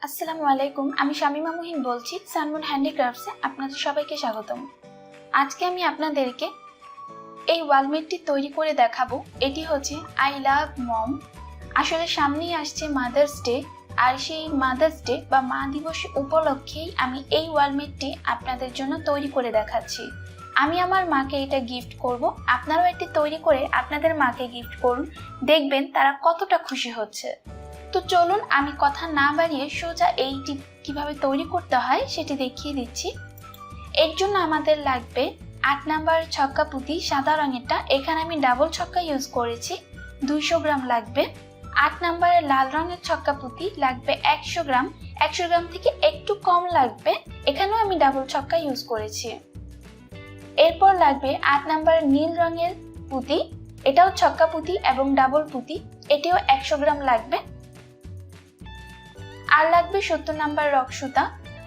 আসসালামু আলাইকুম, আমি শামিমা মুহিব বলছি সানমুন হ্যান্ডিক্রাফটসে আপনাদের সবাইকে স্বাগতম। আজকে আমি আপনাদেরকে এই ওয়ালমেটটি তৈরি করে দেখাবো। এটি হচ্ছে আই লাভ মম। আসলে সামনেই আসছে মাদার্স ডে, আর সেই মাদার্স ডে বা মা দিবস উপলক্ষেই আমি এই ওয়ালমেটটি আপনাদের জন্য তৈরি করে দেখাচ্ছি। আমি আমার মাকে এটা গিফট করব, আপনারাও এটি তৈরি করে আপনাদের মাকে গিফট করুন, দেখবেন তারা কতটা খুশি হচ্ছে। তো চলুন আমি কথা না বাড়িয়ে সোজা এইটি কিভাবে তৈরি করতে হয় সেটি দেখিয়ে দিচ্ছি। এর জন্য আমাদের লাগবে 8 নাম্বার ছক্কা পুঁতি সাদা রঙেরটা, এখানে আমি ডাবল ছক্কা ইউজ করেছি, 200 গ্রাম লাগবে। 8 নাম্বারের লাল রঙের ছক্কা পুঁতি লাগবে 100 গ্রাম, 100 গ্রাম থেকে একটু কম লাগবে, এখানেও আমি ডাবল ছক্কা ইউজ করেছি। এরপর লাগবে 8 নাম্বারের নীল রঙের পুঁতি, এটাও ছক্কা পুঁতি এবং ডাবল পুঁতি, এটিও 100 গ্রাম লাগবে। আর লাগবে 70 নাম্বার রক সুতা,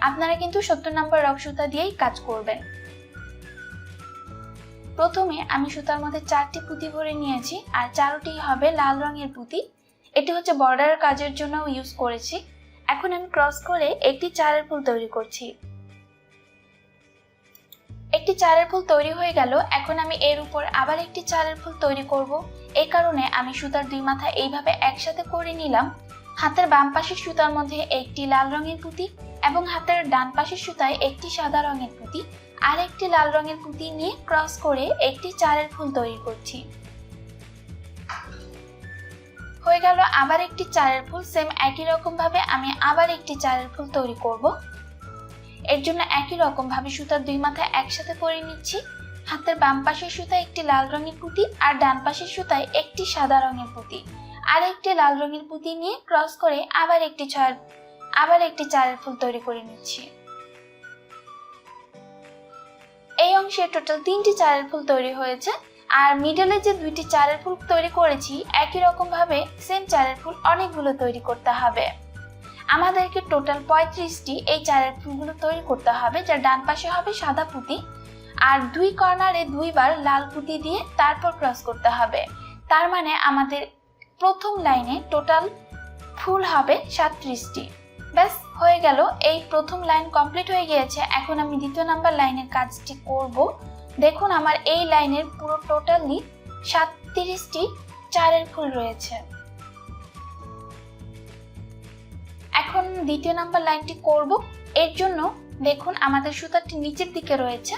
আপনারা কিন্তু 70 নাম্বার রক সুতা দিয়েই কাজ করবেন। প্রথমে আমি সুতার মধ্যে 4টি পুঁতি ভরে নিয়েছি, আর 4টি হবে লাল রঙের পুঁতি, এটি হচ্ছে বর্ডারের কাজের জন্য ইউজ করেছি। এখন আমি ক্রস করে একটি চারের ফুল তৈরি করছি। একটি চারের ফুল তৈরি হয়ে গেল, এখন আমি এর উপর আবার একটি চারের ফুল তৈরি করব। এই কারণে আমি সুতার দুই মাথা এইভাবে একসাথে করে নিলাম। হাতের বাম পাশের সুতার মধ্যে একটি লাল রঙের পুঁতি এবং হাতের ডান পাশের সুতায় একটি সাদা রঙের পুঁতি আর একটি লাল রঙের পুঁতি নিয়ে ক্রস করে একটি চারের ফুল তৈরি করছি। হয়ে গেল আবার একটি চারের ফুল, সেম একই রকম ভাবে আমি আবার একটি চারের ফুল তৈরি করব। এর জন্য একই রকম ভাবে সুতার দুই মাথা একসাথে করে নিচ্ছি। হাতের বাম পাশের সুতায় একটি লাল রঙের পুঁতি আর ডান পাশের সুতায় একটি সাদা রঙের পুঁতি আর একটি লাল রঙের পুঁতি নিয়ে ক্রস করে আবার একটি চারের ফুল তৈরি করে নিচ্ছি। এই অংশে টোটাল 3টি চারের ফুল তৈরি হয়েছে, আর মিডলে যে 2টি চারের ফুল তৈরি করেছি একই রকম ভাবে সেম চারের ফুল অনেকগুলো তৈরি করতে হবে। আমাদেরকে টোটাল 35টি এই চারের ফুলগুলো তৈরি করতে হবে, যার ডান পাশে হবে সাদা পুঁতি আর দুই কর্নারে দুইবার লাল পুঁতি দিয়ে তারপর ক্রস করতে হবে। তার মানে আমাদের প্রথম লাইনে টোটাল ফুল হবে 37টি। ব্যাস হয়ে গেল, এই প্রথম লাইন কমপ্লিট হয়ে গিয়েছে। এখন আমি দ্বিতীয় নাম্বার লাইনের কাজটি করব। দেখুন আমার এই লাইনের পুরো টোটালি 37টি চারের ফুল রয়েছে। এখন দ্বিতীয় নাম্বার লাইনটি করব। এর জন্য দেখুন আমাদের সুতাটি নিচের দিকে রয়েছে।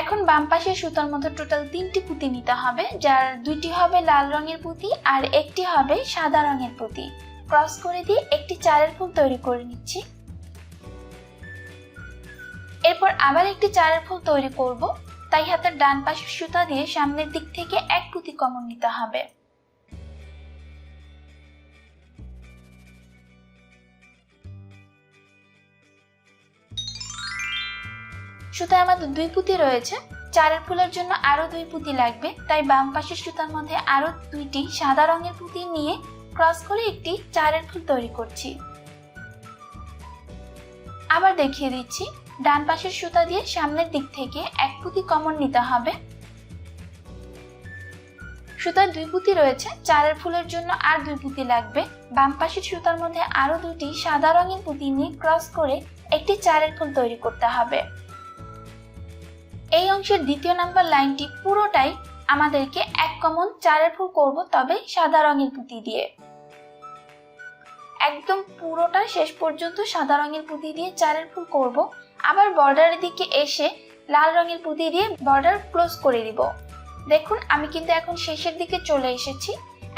এখন বাম পাশের সুতার মধ্যে টোটাল 3টি পুঁতি নিতে হবে, যার 2টি হবে লাল রঙের পুঁতি আর একটি হবে সাদা রঙের পুঁতি। ক্রস করে দিয়ে একটি চারের ফুল তৈরি করে নিচ্ছি। এরপর আবার একটি চারের ফুল তৈরি করব, তাই হাতের ডান পাশের সুতা দিয়ে সামনের দিক থেকে এক পুঁতি কমন নিতে হবে। সুতায় আমাদের 2 পুঁতি রয়েছে, চারের ফুলের জন্য আরো 2 পুঁতি লাগবে, তাই বাম পাশের সুতার মধ্যে আরো 2টি সাদা রঙের পুঁতি নিয়ে ক্রস করে একটি চারের ফুল তৈরি করছি। আবার দেখিয়ে দিচ্ছি, ডান পাশের সুতা দিয়ে সামনের দিক থেকে এক পুঁতি কমন নিতে হবে। সুতার 2 পুঁতি রয়েছে, চারের ফুলের জন্য আর 2 পুঁতি লাগবে। বাম পাশের সুতার মধ্যে আরো 2টি সাদা রঙের পুঁতি নিয়ে ক্রস করে একটি চারের ফুল তৈরি করতে হবে। এই অংশের দ্বিতীয় নাম্বার লাইনটি পুরোটাই আমাদেরকে এক কমন চারের ফুল করব, তবে সাদা রঙের পুঁতি দিয়ে। একদম পুরোটা শেষ পর্যন্ত সাদা রঙের পুঁতি দিয়ে চারের ফুল করব। আবার বর্ডারের দিকে এসে লাল রঙের পুঁতি দিয়ে বর্ডার ক্লোজ করে দিব। দেখুন আমি কিন্তু এখন শেষের দিকে চলে এসেছি।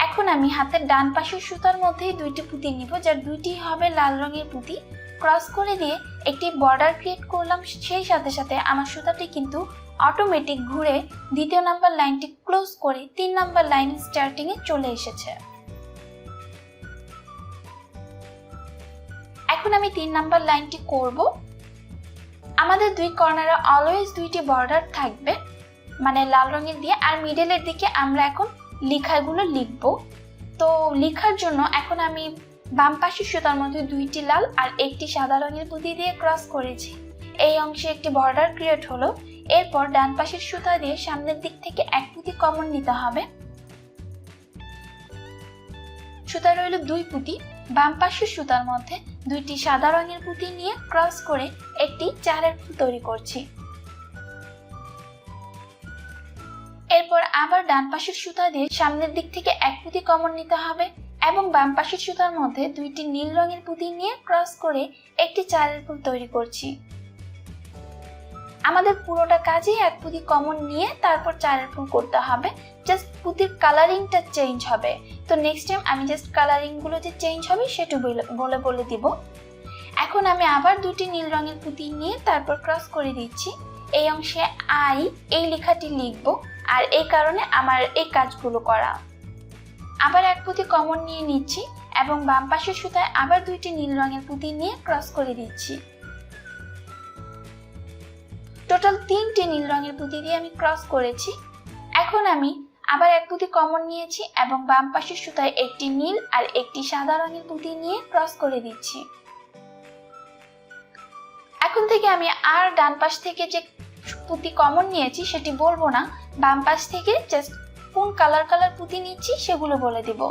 এখন আমি হাতের ডান পাশের সুতার মধ্যেই 2টি পুঁতি নিব, যার 2টি হবে লাল রঙের পুঁতি। ক্রস করে দিয়ে একটি বর্ডার ক্রিয়েট করলাম, সেই সাথে সাথে আমার সুতাটি কিন্তু অটোমেটিক ঘুরে দ্বিতীয় নাম্বার লাইনটি ক্লোজ করে 3 নাম্বার লাইন স্টার্টিং এ চলে এসেছে। এখন আমি 3 নাম্বার লাইনটি করব। আমাদের 2 কর্নারে অলওয়েজ 2টি বর্ডার থাকবে, মানে লাল রঙের দিয়ে, আর মিডলের দিকে আমরা এখন লেখাগুলো লিখব। তো লেখার জন্য এখন আমি বাম পাশের সুতার মধ্যে 2টি লাল আর একটি সাদা রঙের পুঁতি দিয়ে ক্রস করেছি। এই অংশে একটি বর্ডার ক্রিয়েট হলো। এরপর ডান পাশের সুতা দিয়ে সামনের দিক থেকে এক পুঁতি কমন নিতে হবে। সুতা রইল 2 পুঁতি, বাম পাশের সুতার মধ্যে দুইটি সাদা রঙের পুঁতি নিয়ে ক্রস করে একটি চারের ফুল তৈরি করছি। এরপর আবার ডান পাশের সুতা দিয়ে সামনের দিক থেকে এক পুঁতি কমন নিতে হবে এবং বাম পাশের সুতার মধ্যে দুইটি নীল রঙের পুঁতি নিয়ে ক্রস করে একটি চারের ফুল তৈরি করছি। আমাদের পুরোটা কাজই এক পুঁতি কমন নিয়ে তারপর চারের ফুল করতে হবে, জাস্ট পুঁতির কালারিংটা চেঞ্জ হবে। তো নেক্সট টাইম আমি জাস্ট কালারিং গুলো যে চেঞ্জ হবে সেটা বলে দিব। এখন আমি আবার দুটি নীল রঙের পুঁতি নিয়ে তারপর ক্রস করে দিচ্ছি। এই অংশে আই এই লেখাটি লিখব, আর এই কারণে আমার এই কাজগুলো করা। আবার এক পুঁতি কমন নিয়ে নিচ্ছি এবং বাম পাশের সুতায় আবার দুইটি নীল রঙের পুঁতি নিয়ে ক্রস করে দিচ্ছি। টোটাল 3টি নীল রঙের পুঁতি দিয়ে আমি ক্রস করেছি। এখন আমি আবার এক পুঁতি কমন নিয়েছি এবং বাম পাশের সুতায় একটি নীল আর একটি সাদা রঙের পুঁতি নিয়ে ক্রস করে দিচ্ছি। এখন থেকে আমি আর ডান পাশ থেকে যে পুঁতি কমন নিয়েছি সেটি বলবো না, বাম পাশ থেকে জাস্ট কোন কালার পুঁতি নিচ্ছি সেগুলো বলে দিব।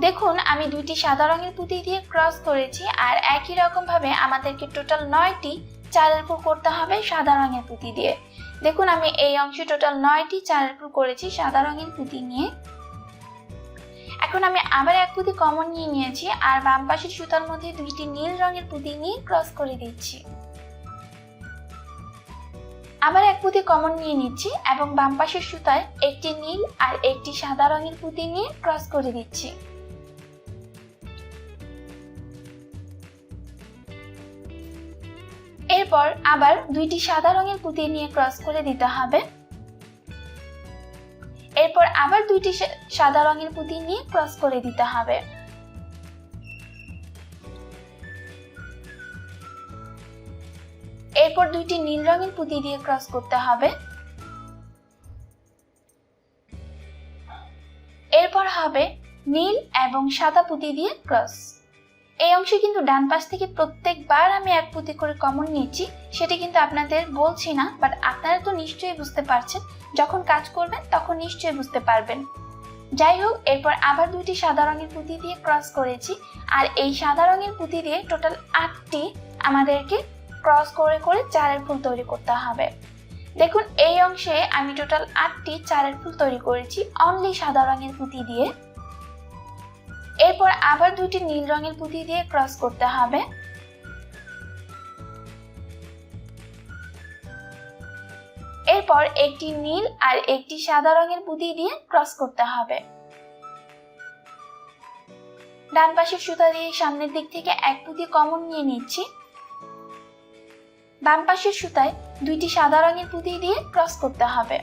দেখুন আমি দুইটি সাদা রঙের পুঁতি দিয়ে ক্রস করেছি, আর একই রকম ভাবে আমাদেরকে টোটাল 9টি চারের ফুল করতে হবে সাদা রঙের পুঁতি দিয়ে। দেখুন আমি এই অংশে টোটাল 9টি চারের ফুল করেছি সাদা রঙের পুঁতি নিয়ে। এখন আমি আবার এক পুঁতি কমন নিয়ে নিয়েছি আর বাম পাশের সুতার মধ্যে দুইটি নীল রঙের পুঁতি নিয়ে ক্রস করে দিচ্ছি। আবার এক পুঁতি কমন নিয়ে নিচ্ছি এবং বাম পাশের সুতায় একটি নীল আর একটি সাদা রঙের পুঁতি নিয়ে ক্রস করে দিচ্ছি। এরপর আবার দুইটি সাদা রঙের পুঁতি নিয়ে ক্রস করে দিতে হবে। এরপর আবার দুইটি সাদা রঙের পুঁতি নিয়ে ক্রস করে দিতে হবে। এরপর দুইটি নীল রঙের পুঁতি দিয়ে ক্রস করতে হবে। এরপর হবে নীল এবং সাদা পুঁতি দিয়ে ক্রস। এই অংশে কিন্তু ডান পাশ থেকে প্রত্যেকবার আমি এক পুঁতি করে কমন নিচ্ছি, সেটা কিন্তু আপনাদের বলছি না, বাট আপনারা তো নিশ্চয়ই বুঝতে পারছেন, যখন কাজ করবেন তখন নিশ্চয়ই বুঝতে পারবেন। যাই হোক, এরপর আবার দুইটি সাদা রঙের পুঁতি দিয়ে ক্রস করেছি, আর এই সাদা রঙের পুঁতি দিয়ে টোটাল 8টি আমাদেরকে ক্রস করে করে চারের ফুল তৈরি করতে হবে। দেখুন এই অংশে আমি টোটাল 8টি চারের ফুল তৈরি করেছি অনলি সাদা রঙের পুঁতি দিয়ে। এরপর আবার দুইটি নীল রঙের পুঁতি দিয়ে ক্রস করতে হবে। এরপর একটি নীল আর একটি সাদা রঙের পুঁতি দিয়ে ক্রস করতে হবে। ডান পাশের সুতা দিয়ে সামনের দিক থেকে এক পুঁতি কমন নিয়ে নিচ্ছি। বাম পাশের সুতায় দুইটি সাদা রঙের পুঁতি দিয়ে ক্রস করতে হবে।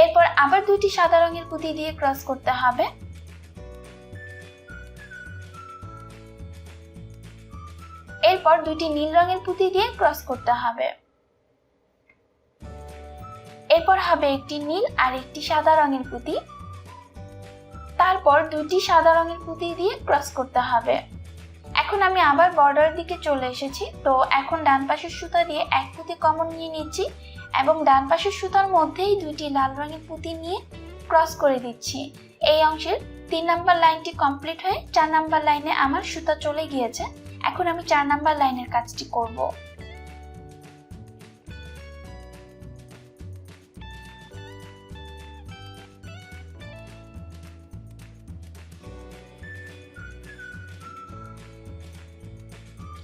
এরপর আবার দুইটি সাদা রঙের পুঁতি দিয়ে ক্রস করতে হবে। এরপর দুইটি নীল রঙের পুঁতি দিয়ে ক্রস করতে হবে। এরপর হবে একটি নীল আর একটি সাদা রঙের পুঁতি। তারপর দুইটি সাদা রঙের পুঁতি দিয়ে ক্রস করতে হবে। এখন আমি আবার বর্ডারের দিকে চলে এসেছি, তো এখন ডান পাশের সুতা দিয়ে এক পুঁতি কমন নিয়ে নিচ্ছি এবং ডান পাশের সুতার মধ্যেই দুইটি লাল রঙের পুঁতি নিয়ে ক্রস করে দিচ্ছি। এই অংশের 3 নাম্বার লাইনটি কমপ্লিট হয়ে 4 নাম্বার লাইনে আমার সুতা চলে গিয়েছে। এখন আমি 4 নাম্বার লাইনের কাজটি করব।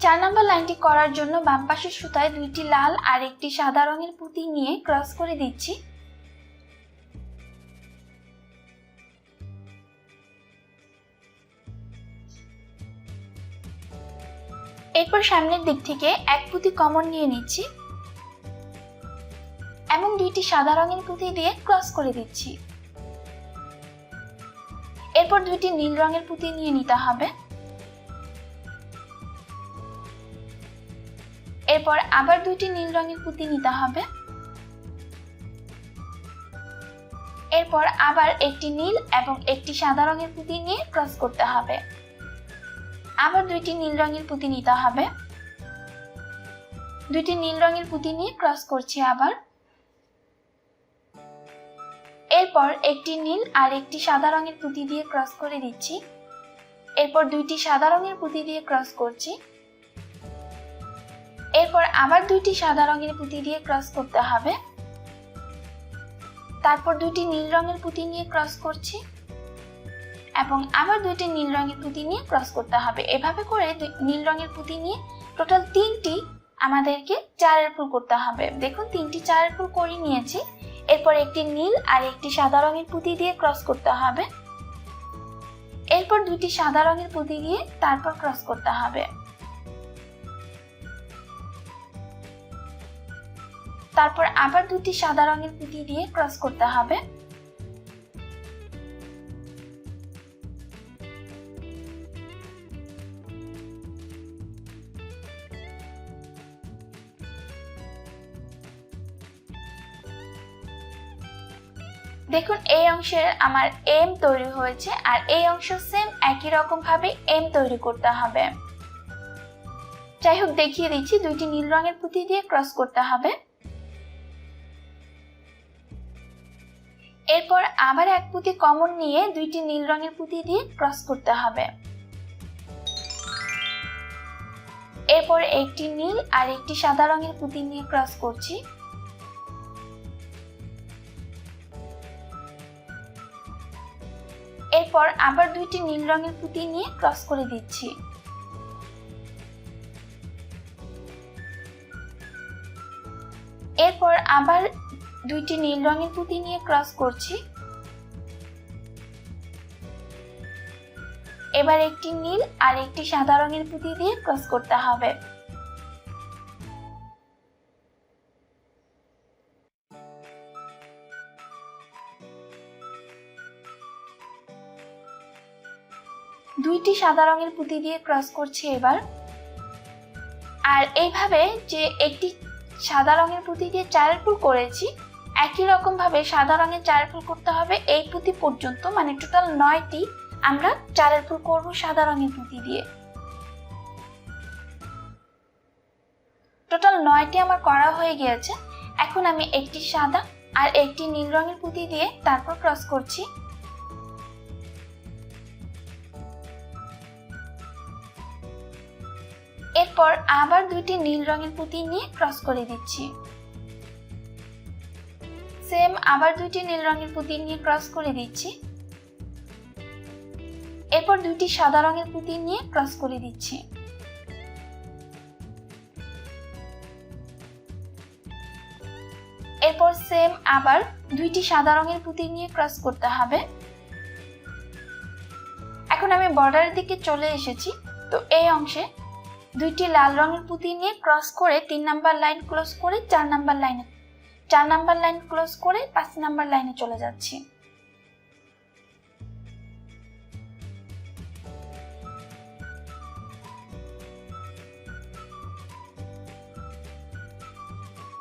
চার নাম্বার লাইনটি করার জন্য বাম পাশের সুতায় দুইটি লাল আর একটি সাদা রঙের পুঁতি নিয়ে ক্রস করে দিচ্ছি। এরপর সামনের দিক থেকে এক পুঁতি কমন নিয়ে নিচ্ছি এবং দুইটি সাদা রঙের পুঁতি দিয়ে ক্রস করে দিচ্ছি। এরপর দুইটি নীল রঙের পুঁতি নিয়ে নিতে হবে। এরপর আবার দুইটি নীল রঙের পুঁতি নিতে হবে। এরপর আবার একটি নীল এবং একটি সাদা রঙের পুঁতি নিয়ে ক্রস করতে হবে। আবার দুইটি নীল রঙের পুঁতি নিতে হবে। দুইটি নীল রঙের পুঁতি নিয়ে ক্রস করছি আবার। এরপর একটি নীল আর একটি সাদা রঙের পুঁতি দিয়ে ক্রস করে দিচ্ছি। এরপর দুইটি সাদা রঙের পুঁতি দিয়ে ক্রস করছি। এরপর আবার দুইটি সাদা রঙের পুঁতি দিয়ে ক্রস করতে হবে। তারপর দুইটি নীল রঙের পুঁতি নিয়ে ক্রস করছি এবং আবার দুইটি নীল রঙের পুঁতি নিয়ে ক্রস করতে হবে। এভাবে করে নীল রঙের পুঁতি নিয়ে টোটাল 3টি আমাদেরকে চারের ফুল করতে হবে। দেখুন 3টি চারের ফুল করে নিয়েছি। এরপর একটি নীল আর একটি সাদা রঙের পুঁতি দিয়ে ক্রস করতে হবে। এরপর দুইটি সাদা রঙের পুঁতি দিয়ে তারপর ক্রস করতে হবে। তারপর আবার দুটি সাদা রঙের পুঁতি দিয়ে ক্রস করতে হবে। দেখুন এই অংশের আমার এম তৈরি হয়েছে আর এই অংশ সেম একই রকম ভাবে এম তৈরি করতে হবে। যাই হোক দেখিয়ে দিচ্ছি, দুইটি নীল রঙের পুঁতি দিয়ে ক্রস করতে হবে। এরপর আবার এক পুঁতি কমন নিয়ে দুইটি নীল রঙের পুঁতি দিয়ে ক্রস করতে হবে। এরপর একটি নীল আর একটি সাদা রঙের পুঁতি নিয়ে ক্রস করছি। এরপর আবার দুইটি নীল রঙের পুঁতি নিয়ে ক্রস করে দিচ্ছি। এরপর আবার দুইটি নীল রঙের পুঁতি নিয়ে ক্রস করছি। এবার একটি নীল আর একটি সাদা রঙের পুঁতি দিয়ে ক্রস করতে হবে। দুইটি সাদা রঙের পুঁতি দিয়ে ক্রস করছি এবার। আর এইভাবে যে একটি সাদা রঙের পুঁতি দিয়ে চারের ফুল করেছি, একই রকম ভাবে সাদা রঙের চারের ফুল করতে হবে এই পুঁতি পর্যন্ত, মানে টোটাল 9টি আমরা চারের ফুল করব সাদা রঙের পুঁতি দিয়ে। টোটাল 9টি আমার করা হয়ে গিয়েছে। এখন আমি একটি সাদা আর একটি নীল রঙের পুঁতি দিয়ে তারপর ক্রস করছি। এরপর আবার দুইটি নীল রঙের পুঁতি নিয়ে ক্রস করে দিচ্ছি। সেম আবার দুইটি নীল রঙের পুঁতি নিয়ে ক্রস করে দিচ্ছি। এরপর দুইটি সাদা রঙের পুঁতি নিয়ে ক্রস করে দিচ্ছি। এরপর সেম আবার দুইটি সাদা রঙের পুঁতি নিয়ে ক্রস করতে হবে। এখন আমি বর্ডারের দিকে চলে এসেছি। তো এই অংশে দুইটি লাল রঙের পুঁতি নিয়ে ক্রস করে 3 নাম্বার লাইন ক্লোজ করে 4 নাম্বার লাইন ক্লোজ করে 5 নাম্বার লাইনে চলে যাচ্ছি।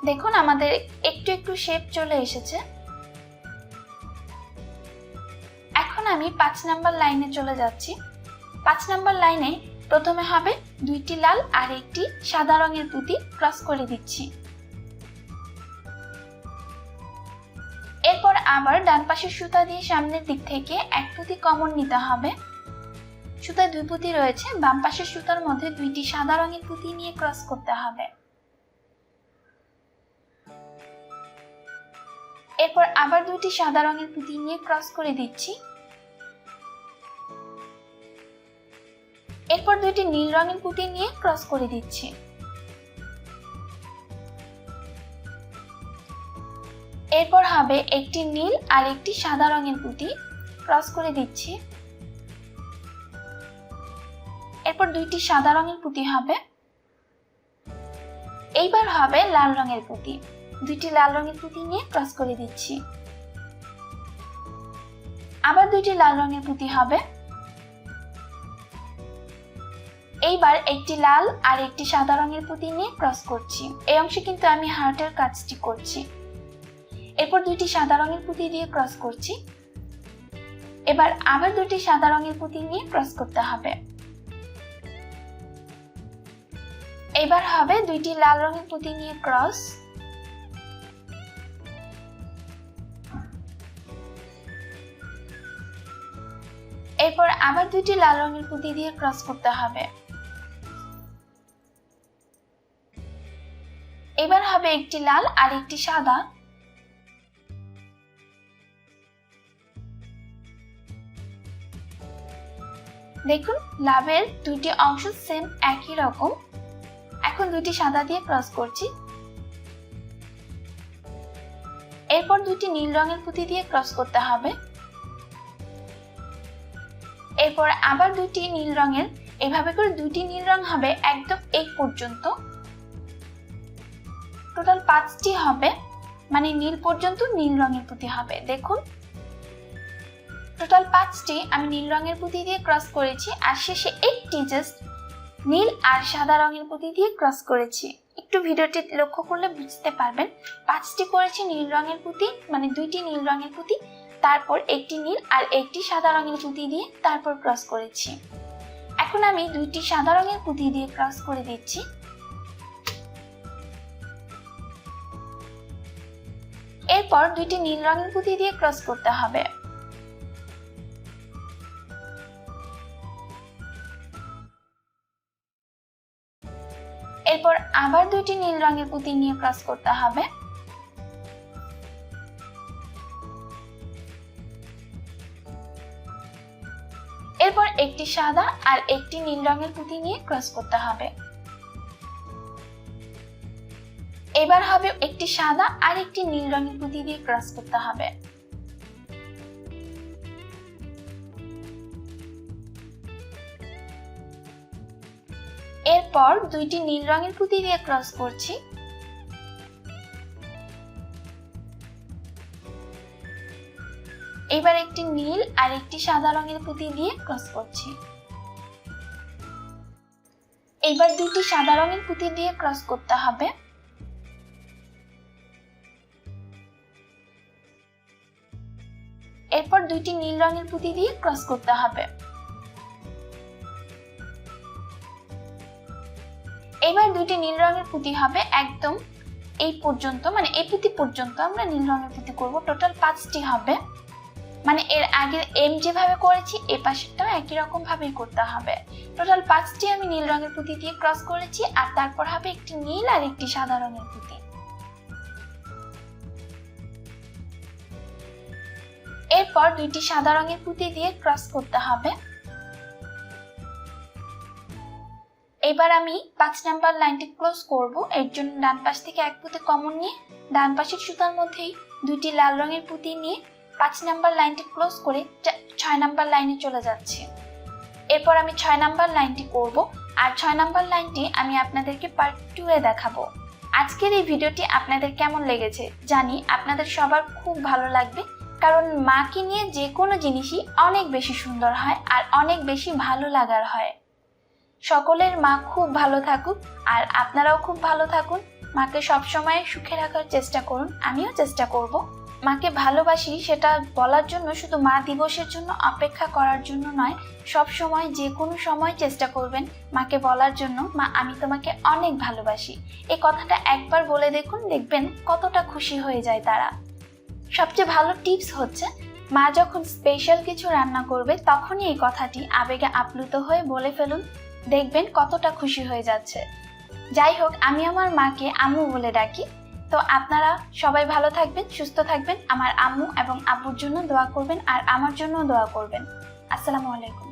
দেখুন আমাদের একটু একটু শেপ চলে এসেছে। এখন আমি 5 নাম্বার লাইনে চলে যাচ্ছি। 5 নাম্বার লাইনে প্রথমে হবে দুইটি লাল আর একটি সাদা রঙের পুঁতি ক্রস করে দিচ্ছি। এরপর আবার ডান পাশের সুতা দিয়ে সামনের দিক থেকে এক পুঁতি কমন নিতে হবে। সুতায় 2 পুঁতি রয়েছে, বাম পাশের সুতার মধ্যে দুইটি সাদা রঙের পুঁতি নিয়ে ক্রস করতে হবে। এরপর আবার দুইটি সাদা রঙের পুঁতি নিয়ে ক্রস করে দিচ্ছি। এরপর দুইটি নীল রঙের পুঁতি নিয়ে ক্রস করে দিচ্ছি। এরপর হবে একটি নীল আর একটি সাদা রঙের পুঁতি ক্রস করে দিচ্ছি। এরপর দুইটি সাদা রঙের পুঁতি হবে। এইবার হবে লাল রঙের পুঁতি, দুইটি লাল রঙের পুঁতি নিয়ে ক্রস করে দিচ্ছি। আবার দুইটি লাল রঙের পুঁতি হবে। এইবার একটি লাল আর একটি সাদা রঙের পুঁতি নিয়ে ক্রস করছি। এই অংশে কিন্তু আমি হার্টের কাজটি করছি। এরপর দুইটি সাদা রঙের পুঁতি দিয়ে ক্রস করছি। এবার আবার দুইটি সাদা রঙের পুঁতি নিয়ে ক্রস করতে হবে। এবার হবে দুইটি লাল রঙের পুঁতি নিয়ে ক্রস। এরপর আবার দুইটি লাল রঙের পুঁতি দিয়ে ক্রস করতে হবে। এবার হবে একটি লাল আর একটি সাদা। দেখুন লাভের দুইটি অংশ সেম একই রকম। এখন দুইটি সাদা দিয়ে ক্রস করছি। এরপর দুইটি নীল রঙের পুঁতি দিয়ে ক্রস করতে হবে। এরপর আবার দুইটি নীল রঙের, এভাবে করে দুইটি নীল রং হবে একদম এই পর্যন্ত। টোটাল 5টি হবে, মানে নীল পর্যন্ত নীল রঙের পুঁতি হবে। দেখুন টোটাল 5টি আমি নীল রঙের পুঁতি দিয়ে ক্রস করেছি, আর শেষে একটি জাস্ট নীল আর সাদা রঙের পুঁতি দিয়ে ক্রস করেছি। একটু ভিডিওটি লক্ষ্য করলে বুঝতে পারবেন 5টি করেছি নীল রঙের পুঁতি, মানে দুইটি নীল রঙের পুঁতি, তারপর একটি নীল আর একটি সাদা রঙের পুঁতি দিয়ে তারপর ক্রস করেছি। এখন আমি দুইটি সাদা রঙের পুঁতি দিয়ে ক্রস করে দিচ্ছি। এরপর দুইটি নীল রঙের পুঁতি দিয়ে ক্রস করতে হবে। এরপর আবার দুইটি নীল রঙের পুঁতি নিয়ে ক্রস করতে হবে। এরপর একটি সাদা আর একটি নীল রঙের পুঁতি নিয়ে ক্রস করতে হবে। এবার হবে একটি সাদা আর একটি নীল রঙের পুঁতি দিয়ে ক্রস করতে হবে। এরপর দুইটি নীল রঙের পুঁতি দিয়ে ক্রস করছি। এবার একটি নীল আর একটি সাদা রঙের পুঁতি দিয়ে ক্রস করছি। এবার দুইটি সাদা রঙের পুঁতি দিয়ে ক্রস করতে হবে। এরপর দুইটি নীল রঙের পুঁতি দিয়ে ক্রস করতে হবে। এবার দুইটি নীল রঙের পুঁতি হবে একদম এই পর্যন্ত, মানে এই পুঁতি পর্যন্ত আমরা নীল রঙের পুঁতি করব। টোটাল 5টি হবে, মানে এর আগে এম যেভাবে করেছি এই পাশেরটাও একই রকম ভাবেই করতে হবে। টোটাল 5টি আমি নীল রঙের পুঁতি দিয়ে ক্রস করেছি, আর তারপর হবে একটি নীল আর একটি সাদা রঙের পুঁতি। এরপর দুইটি সাদা রঙের পুঁতি দিয়ে ক্রস করতে হবে। এবার আমি 5 নাম্বার লাইনটি ক্লোজ করব। এর জন্য ডান পাশ থেকে এক পুঁতি কমন নিয়ে ডান পাশের সুতার মধ্যেই দুইটি লাল রঙের পুঁতি নিয়ে 5 নাম্বার লাইনটি ক্লোজ করে 6 নাম্বার লাইনে চলে যাচ্ছি। এরপর আমি 6 নাম্বার লাইনটি করব, আর 6 নাম্বার লাইনটি আমি আপনাদেরকে পার্ট 2 এ দেখাবো। আজকের এই ভিডিওটি আপনাদের কেমন লেগেছে জানি আপনাদের সবার খুব ভালো লাগবে, কারণ মাকে নিয়ে যে কোনো জিনিসই অনেক বেশি সুন্দর হয় আর অনেক বেশি ভালো লাগার হয়। সকলের মা খুব ভালো থাকুক, আর আপনারাও খুব ভালো থাকুন। মাকে সবসময় সুখে রাখার চেষ্টা করুন, আমিও চেষ্টা করব। মাকে ভালোবাসি সেটা বলার জন্য, শুধু মা দিবসের জন্য অপেক্ষা করার জন্য নয়, সব সময় যে কোনো সময় চেষ্টা করবেন মাকে বলার জন্য, মা আমি তোমাকে অনেক ভালোবাসি। এই কথাটা একবার বলে দেখুন, দেখবেন কতটা খুশি হয়ে যায় তারা। সবচেয়ে ভালো টিপস হচ্ছে মা যখন স্পেশাল কিছু রান্না করবে তখনই এই কথাটি আবেগে আপ্লুত হয়ে বলে ফেলুন, দেখবেন কতটা খুশি হয়ে যাচ্ছে। যাই হোক, আমি আমার মাকে আম্মু বলে ডাকি। তো আপনারা সবাই ভালো থাকবেন, সুস্থ থাকবেন, আমার আম্মু এবং আব্বুর জন্য দোয়া করবেন, আর আমার জন্য দোয়া করবেন। আসসালামু আলাইকুম।